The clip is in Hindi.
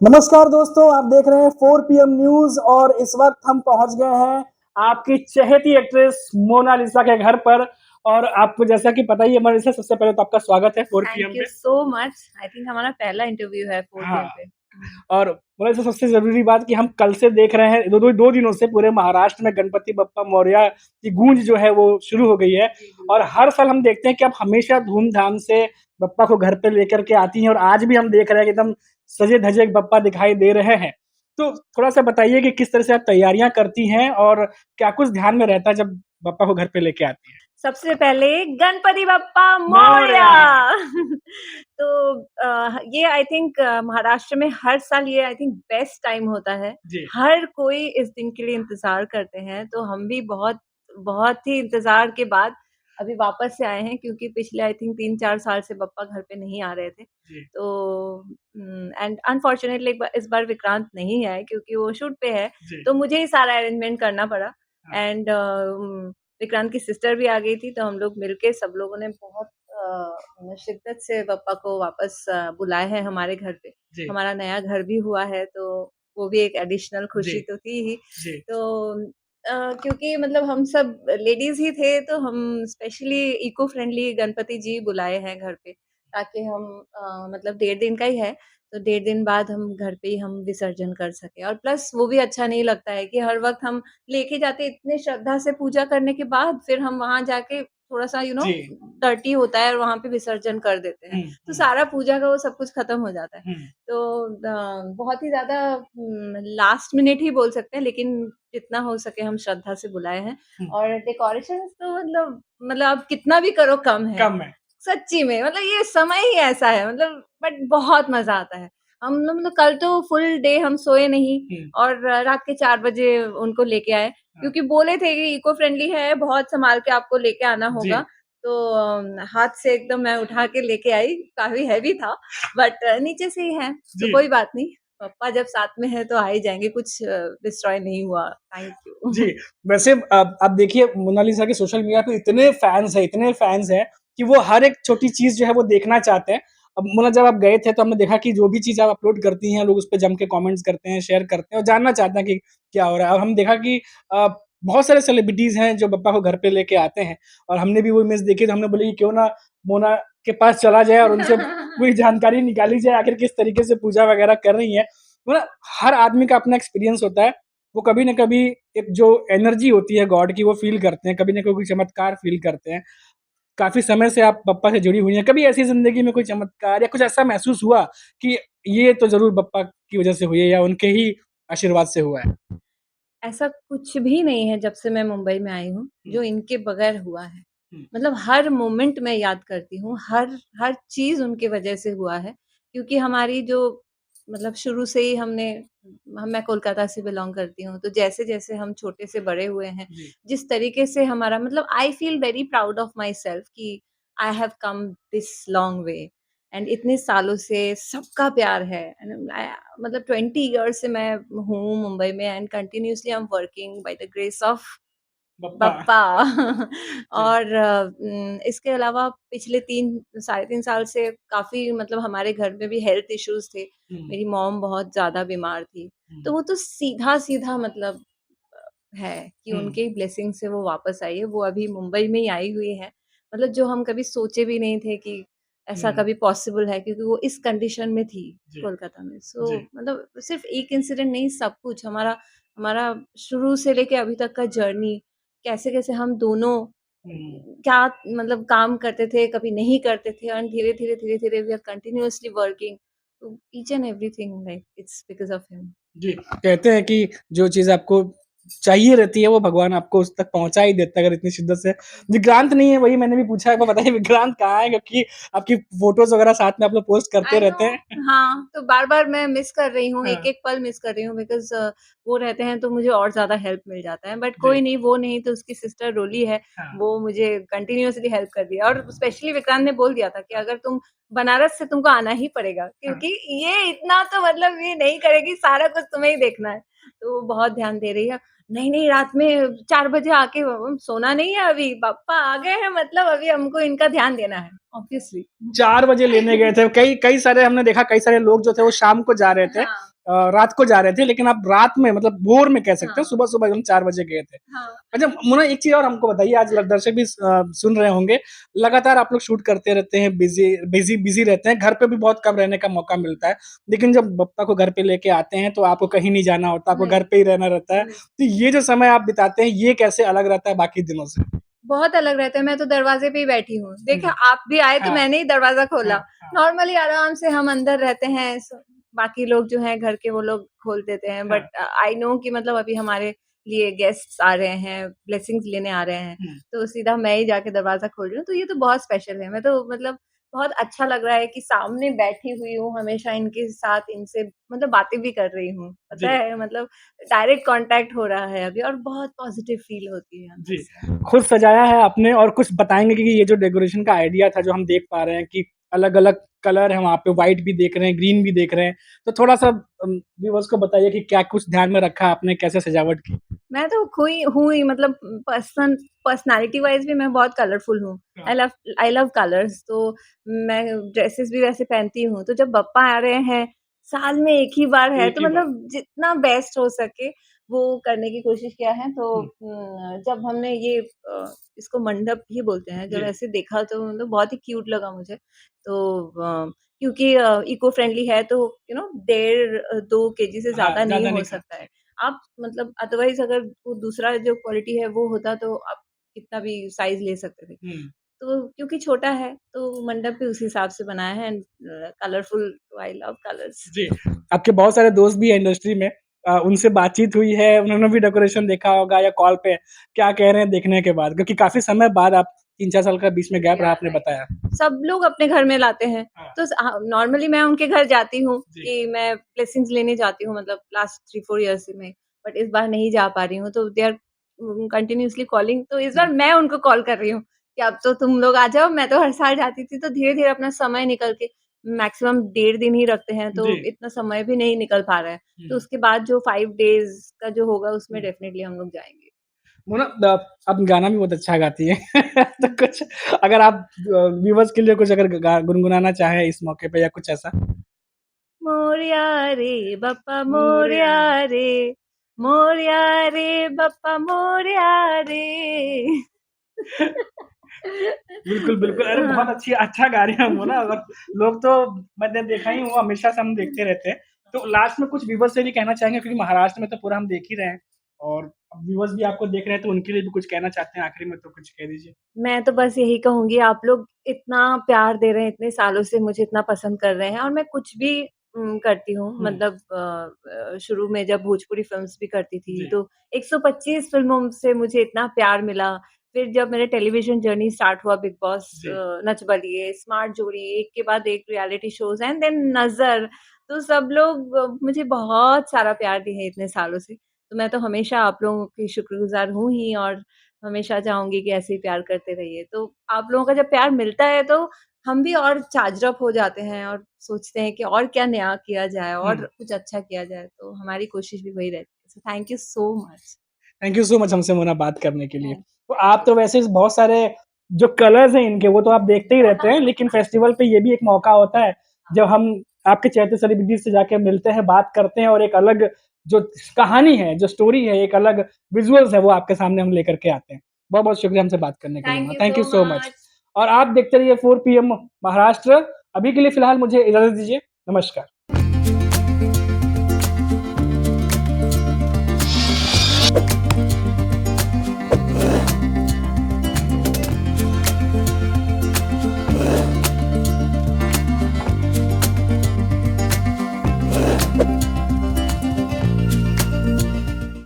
नमस्कार दोस्तों, आप देख रहे हैं 4 PM न्यूज और इस वक्त हम पहुंच गए हैं आपकी चहेती एक्ट्रेस मोनालिसा के घर पर। और आपको जैसा कि पता ही है मोनालिसा, सबसे पहले तो आपका स्वागत है 4 PM थैंक यू पे। So much. आई थिंक हमारा पहला इंटरव्यू है 4 हाँ, पीएम पे। और मोनालिसा सबसे जरूरी बात कि हम कल से देख रहे हैं, दो दिनों से पूरे महाराष्ट्र में गणपति बप्पा मौर्य की गूंज जो है वो शुरू हो गई है। और हर साल हम देखते हैं कि आप हमेशा धूमधाम से बप्पा को घर पे लेकर के आती हैं, और आज भी हम देख रहे हैं कि एकदम सजे धजे बप्पा दिखाई दे रहे हैं। तो थोड़ा सा बताइए कि किस तरह से आप तैयारियां करती हैं और क्या कुछ ध्यान में रहता है जब बप्पा को घर पे लेके आती हैं। सबसे पहले गणपति बप्पा मौर्य। मौर्या। तो ये आई थिंक महाराष्ट्र में हर साल ये आई थिंक बेस्ट टाइम होता है। जी। हर कोई इस दिन के लिए इंतजार करते हैं, तो हम भी बहुत बहुत ही इंतजार के बाद अभी वापस से आए हैं, क्योंकि पिछले आई थिंक 3-4 साल से बप्पा घर पे नहीं आ रहे थे। जी। तो एंड अनफॉर्चुनेटली इस बार विक्रांत नहीं आए क्योंकि वो शूट पे है, जी। तो मुझे ही सारा अरेंजमेंट करना पड़ा। हाँ। एंड विक्रांत की सिस्टर भी आ गई थी, तो हम लोग मिलके सब लोगों ने बहुत शिद्दत से पप्पा को वापस बुलाए हैं हमारे घर पे। जी। हमारा नया घर भी हुआ है, तो वो भी एक एडिशनल खुशी जी। तो थी ही। जी। तो क्योंकि मतलब हम सब लेडीज ही थे, तो हम स्पेशली इको फ्रेंडली गणपति जी बुलाए हैं घर पे, ताकि हम मतलब 1.5 दिन का ही है, तो 1.5 दिन बाद हम घर पे ही हम विसर्जन कर सकें। और प्लस वो भी अच्छा नहीं लगता है कि हर वक़्त हम लेके जाते इतने श्रद्धा से पूजा करने के बाद फिर हम वहाँ जाके थोड़ा-सा जी। डर्टी होता है और वहाँ पे विसर्जन कर देते हैं। हुँ। तो हुँ। सारा पूजा का वो सब कुछ खत्म हो जाता है। हुँ। तो बहुत ही ज़्यादा लास्ट मिनट ही बोल सकते हैं, लेकिन जितना हो सके हम श्रद्धा से बुलाए हैं। हुँ। और डेकोरेशंस तो मतलब आप कितना भी करो कम है। कम है। सच्ची में मतलब ये समय ही ऐसा है, मतलब बट बहुत मज़ा आता है। हम लोग मतलब कल तो फुल डे हम सोए नहीं हुँ। और रात के 4 बजे उनको लेके आए, हाँ। क्योंकि बोले थे कि इको फ्रेंडली है, बहुत सँभाल के आपको लेके आना जी। होगा। तो हाथ से एकदम मैं उठा के लेके आई, काफ़ी हेवी था, बट नीचे से ही है, तो जी। कोई बात नहीं। पप्पा जब साथ में है तो आ ही जाएँगे, कुछ डिस्ट्रॉय नहीं हुआ। Thank ji, you. वैसे आप देखिए मोनालिसा के सोशल मीडिया पे इतने फैन्स हैं कि वो हर एक छोटी चीज़ जो है वो देखना चाहते हैं। अब मोना, जब आप गए थे तो हमने देखा कि जो भी चीज़ आप अपलोड करती हैं, लोग उस पे जम के कमेंट्स करते हैं, शेयर करते हैं और जानना चाहते हैं कि क्या हो रहा है। और हम देखा कि अ, बहुत सारे सेलिब्रिटीज़ हैं जो बप्पा को घर पे लेके आते हैं, और हमने भी वो इमेज देखी, तो हमने बोला कि क्यों ना मोना के पास चला जाए और उनसे पूरी जानकारी निकाली जाए, आखिर किस तरीके से पूजा वगैरह कर रही हैं। मतलब हर आदमी का अपना एक्सपीरियंस होता है, वो कभी न कभी एक जो एनर्जी होती है गॉड की वो फ़ील करते हैं, कभी न कभी कोई चमत्कार फ़ील करते हैं। काफ़ी समय से आप बप्पा से जुड़ी हुई हैं, कभी ऐसी ज़िंदगी में कोई चमत्कार या कुछ ऐसा महसूस हुआ कि ये तो ज़रूर बप्पा की वज़ह से हुई है या उनके ही आशीर्वाद से हुआ है? ऐसा कुछ भी नहीं है जब से मैं मुंबई में आई हूँ, हुँ। जो इनके बगैर हुआ है। हुँ। मतलब हर मोमेंट मैं याद करती हूँ, हर हर चीज़ उनकी वजह से हुआ है। क्योंकि हमारी जो मतलब शुरू से ही मैं कोलकाता से बिलॉन्ग करती हूँ, तो जैसे-जैसे हम छोटे से बड़े हुए हैं, जी। जिस तरीके से हमारा मतलब I feel very proud of myself कि I have come this long way. And इतने सालों से सबका प्यार है। एंड मतलब 20 ईयर्स से मैं हूँ मुंबई में, and continuously I am working by the grace of Bappa. Bappa. Ji. और इसके अलावा पिछले 3 साढ़े 3 साल से काफ़ी मतलब हमारे घर में भी हेल्थ इश्यूज़ थे। हुँ। मेरी मॉम बहुत ज़्यादा बीमार थी, तो हुँ। वो तो सीधा-सीधा मतलब है कि हुँ। उनके ही ब्लेसिंग से वो वापस आई है। वो अभी मुंबई में ही आई हुई है। मतलब जो हम कभी सोचे भी नहीं थे कि ऐसा हुँ। कभी पॉसिबल है, क्योंकि वो इस कंडीशन में थी जी। कोलकाता में। सो जी। मतलब सिर्फ़ एक इंसिडेंट नहीं, सब कुछ हमारा हमारा शुरू से लेके अभी तक का जर्नी, कैसे-कैसे हम दोनों हुँ। क्या मतलब काम करते थे, कभी नहीं करते थे, और धीरे-धीरे, धीरे-धीरे वी आर कंटिन्यूअसली वर्किंग। तो each and everything like it's because of him. जी, कहते हैं कि जो चीज़ आपको चाहिए रहती है वो भगवान आपको उस तक पहुँचा ही देता है अगर इतनी शिद्दत से। विक्रांत नहीं है, वही मैंने भी पूछा, एक बार बताइए विक्रांत कहाँ है? क्योंकि आपकी फ़ोटोज़ वगैरह साथ में आप लोग पोस्ट करते आई नो। रहते हैं। हाँ, तो बार-बार मैं मिस कर रही हूँ, हाँ। एक-एक पल मिस कर रही हूँ, बिकॉज़ वो रहते हैं तो मुझे और ज़्यादा हेल्प मिल जाता है। बट जी। कोई नहीं, वो नहीं तो उसकी सिस्टर रोली है, हाँ। वो मुझे कंटिन्यूअसली हेल्प कर दिया। और स्पेशली विक्रांत ने बोल दिया था कि हाँ। अगर तुम बनारस से तुमको आना ही पड़ेगा, हाँ। क्योंकि ये इतना तो मतलब ये नहीं करेगी, सारा कुछ तुम्हें ही देखना है। तो वो बहुत ध्यान दे रही है। नहीं, नहीं, रात में 4 बजे आके सोना नहीं है अभी, पापा आ गए हैं, मतलब अभी हमको इनका ध्यान देना है, ऑब्वियसली। 4 बजे लेने गए थे। कई कई सारे हमने देखा, कई सारे लोग जो थे वो शाम को जा रहे थे। हाँ। रात को जा रहे थे, लेकिन आप रात में मतलब भोर में कह सकते हैं, हाँ। सुबह-सुबह एकदम 4 बजे गए थे। हाँ। अच्छा मोना, एक चीज़ और हमको बताइए, आज दर्शक भी सुन रहे होंगे, लगातार आप लोग शूट करते रहते हैं, बिज़ी रहते हैं, घर पे भी बहुत कम रहने का मौका मिलता है। लेकिन जब बप्पा को घर पे लेके आते हैं, तो आपको कहीं नहीं जाना होता, आपको घर नहीं, पे ही रहना रहता है। नहीं। तो ये जो समय आप बिताते हैं, ये कैसे अलग रहता है बाकी दिनों से? बहुत अलग रहता है, मैं तो दरवाज़े पे ही बैठी हूँ। देखिए जी। आप भी आए तो हाँ, मैंने ही दरवाज़ा खोला। हाँ, हाँ, नॉर्मली आराम से हम अंदर रहते हैं, बाकी लोग जो हैं घर के वो लोग खोल देते हैं, हाँ। बट आई नो कि मतलब अभी हमारे लिए गेस्ट्स आ रहे हैं, ब्लेसिंग्स लेने आ रहे हैं, हुँ। तो सीधा मैं ही जाके दरवाज़ा खोल रही हूँ, तो ये तो बहुत स्पेशल है। मैं तो मतलब बहुत अच्छा लग रहा है कि सामने बैठी हुई हूँ, हमेशा इनके साथ इनसे मतलब बातें भी कर रही हूँ। पता जी, है मतलब डायरेक्ट कॉन्टैक्ट हो रहा है अभी और बहुत पॉज़िटिव फ़ील होती है अंदर जी। से। खुद सजाया है आपने, और कुछ बताएँगे कि ये जो डेकोरेशन का आइडिया था, जो हम देख पा रहे हैं कि अलग-अलग कलर हैं वहाँ पे, व्हाइट भी देख रहे हैं, ग्रीन भी देख रहे हैं। तो थोड़ा-सा व्यूअर्स को बताइए कि क्या कुछ ध्यान में रखा आपने, कैसे सजावट की? मैं तो खुई हूँ ही मतलब पर्सनैलिटी वाइज़ भी मैं बहुत कलरफुल हूँ। हाँ। आई लव कलर्स तो मैं ड्रेसेस भी वैसे पहनती हूँ। तो जब पप्पा आ रहे हैं, साल में 1 ही बार है एक तो ही बार। मतलब जितना बेस्ट हो सके वो करने की कोशिश किया है। तो हुँ, जब हमने ये इसको मंडप ही बोलते हैं, जब जी, ऐसे देखा तो मतलब बहुत ही क्यूट लगा मुझे। तो क्योंकि इको फ्रेंडली है तो 2 केजी से हाँ, ज़्यादा नहीं ज़्यादा हो नहीं सकता खर्च। है। आप मतलब अदरवाइज़ अगर वो दूसरा जो क्वालिटी है वो होता तो आप कितना भी साइज़ ले सकते थे। हुँ, तो क्योंकि छोटा है तो मंडप भी उसी हिसाब से बनाया है एंड कलरफुल तो आई लव कलर्स। जी। आपके बहुत सारे दोस्त भी हैं इंडस्ट्री में, उनसे बातचीत हुई है, उन्होंने भी डेकोरेशन देखा होगा या कॉल पे, क्या कह रहे हैं देखने के बाद? क्योंकि काफ़ी समय बाद आप 3-4 साल का बीच में गैप रहा, या आपने राइट। बताया। सब लोग अपने घर में लाते हैं। हाँ, तो नॉर्मली मैं उनके घर जाती हूँ जी, कि मैं ब्लेसिंग्स लेने जाती हूँ मतलब लास्ट 3-4 इयर्स से में, बट इस बार नहीं जा पा रही हूँ तो दे आर कंटिन्यूअसली कॉलिंग तो इस हुँ, बार मैं उनको कॉल कर रही हूँ कि अब तो तुम लोग आ जाओ, मैं तो हर साल जाती थी तो धीरे-धीरे अपना समय निकल के मैक्सिमम 1.5 दिन ही रखते हैं तो जी, इतना समय भी नहीं निकल पा रहा है। तो हुँ, उसके बाद जो 5 डेज़ का जो होगा उसमें हुँ। डेफिनिटली हम लोग जाएँगे। वो ना आप गाना भी बहुत अच्छा गाती हैं। तो कुछ अगर आप व्यूअर्स के लिए कुछ अगर गुनगुनाना चाहें इस मौके पे या कुछ ऐसा? मोरया रे बप्पा मोरया मोरया रे, मोरया रे बप्पा मोरया रे। बिल्कुल, बिल्कुल। अरे बहुत हाँ। अच्छी अच्छा गा रही हैं वो ना, और लोग तो मैंने देखा ही हूँ, हमेशा से हम देखते रहते हैं। तो लास्ट में कुछ व्यूअर्स से भी कहना चाहेंगे, क्योंकि महाराष्ट्र में तो पूरा हम देख ही रहे हैं, और अब व्यूअर्स भी आपको देख रहे हैं, तो उनके लिए भी कुछ कहना चाहते हैं आखिरी में, तो कुछ कह दीजिए। मैं तो बस यही कहूँगी आप लोग इतना प्यार दे रहे हैं, इतने सालों से मुझे इतना पसंद कर रहे हैं और मैं कुछ भी करती हूँ हुँ, मतलब शुरू में जब भोजपुरी फ़िल्म्स भी करती थी, जी, तो 125 फ़िल्मों से मुझे इतना प्यार मिला। फिर जब मेरा टेलीविज़न जर्नी स्टार्ट हुआ बिग बॉस जी। नच बलिए, स्मार्ट जोड़ी, एक के बाद एक रियलिटी शोज़ एंड देन नज़र, तो सब लोग मुझे बहुत सारा प्यार दिए हैं इतने सालों से। तो मैं तो हमेशा आप लोगों की शुक्रगुज़ार हूँ ही और हमेशा चाहूँगी कि ऐसे ही प्यार करते रहिए। तो आप लोगों का जब प्यार मिलता है तो हम भी और चार्ज्ड अप हो जाते हैं और सोचते हैं कि और क्या नया किया जाए हुँ। और कुछ अच्छा किया जाए, तो हमारी कोशिश भी वही रहती है। So thank you so much. Thank you so much हमसे मोना बात करने के लिए। थैंक तो आप तो वैसे बहुत सारे जो कलर्स हैं इनके, वो तो आप देखते ही रहते हैं, लेकिन फेस्टिवल पे ये भी एक मौका होता है, जब हम आपके चहेते सेलिब्रिटीज़ से जाके मिलते हैं, बात करते हैं, और एक अलग जो कहानी है, जो स्टोरी है, एक अलग विजुअल्स है, वो आपके सामने हम लेकर के आते हैं। बहुत-बहुत शुक्रिया हमसे बात करने के लिए Mona. You thank so you so much. Much. और आप देखते रहिए 4 पीएम महाराष्ट्र। अभी के लिए फ़िलहाल मुझे इजाज़त दीजिए। नमस्कार।